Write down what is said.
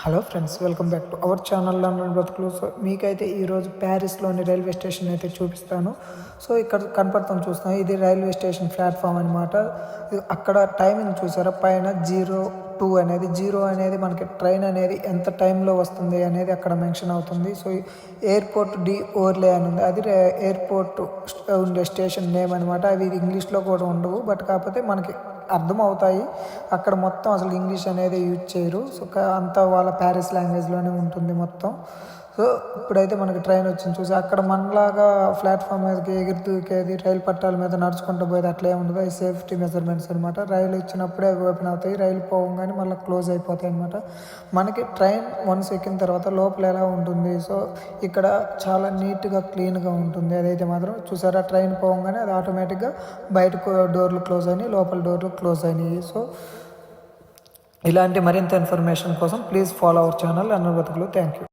Hello friends, welcome back to our channel London బ్రతుకులు. So మీకైతే ఈరోజు ప్యారిస్లోని రైల్వే స్టేషన్ అయితే చూపిస్తాను. సో ఇక్కడ కనపడతాం చూస్తున్నాం, ఇది రైల్వే స్టేషన్ ప్లాట్ఫామ్ అనమాట. అక్కడ టైమింగ్ చూసారా, పైన 02 అనేది 0 అనేది మనకి ట్రైన్ అనేది ఎంత టైంలో వస్తుంది అనేది అక్కడ మెన్షన్ అవుతుంది. సో ఎయిర్పోర్ట్ డి ఓర్లే అని ఉంది, అది ఎయిర్పోర్ట్ ఉండే స్టేషన్ నేమ్ అనమాట. అవి ఇంగ్లీష్లో కూడా ఉండవు, బట్ కాకపోతే మనకి అర్థం అవుతాయి. అక్కడ మొత్తం అసలు ఇంగ్లీష్ అనేది యూజ్ చేయరు. సో అంతా వాళ్ళ ప్యారిస్ లాంగ్వేజ్లోనే ఉంటుంది మొత్తం. సో ఇప్పుడైతే మనకి ట్రైన్ వచ్చింది చూసి, అక్కడ మనలాగా ప్లాట్ఫామ్ మీదకి ఎగిరి దూకేది, రైలు పట్టాల మీద నడుచుకుంటూ పోయేది అట్లా ఉండదు. అది సేఫ్టీ మెజర్మెంట్స్ అనమాట. రైలు ఇచ్చినప్పుడే ఓపెన్ అవుతాయి, రైలు పోగానే మళ్ళీ క్లోజ్ అయిపోతాయి అనమాట. మనకి ట్రైన్ వన్స్ ఎక్కిన తర్వాత లోపల ఎలా ఉంటుంది, సో ఇక్కడ చాలా నీట్గా క్లీన్గా ఉంటుంది. అదైతే మాత్రం చూసారా, ట్రైన్ పోగానే అది ఆటోమేటిక్గా బయటకు డోర్లు క్లోజ్ అయినాయి, లోపల డోర్లు క్లోజ్ అయినాయి. సో ఇలాంటి మరింత ఇన్ఫర్మేషన్ కోసం please follow our channel London బ్రతుకులు. Thank you.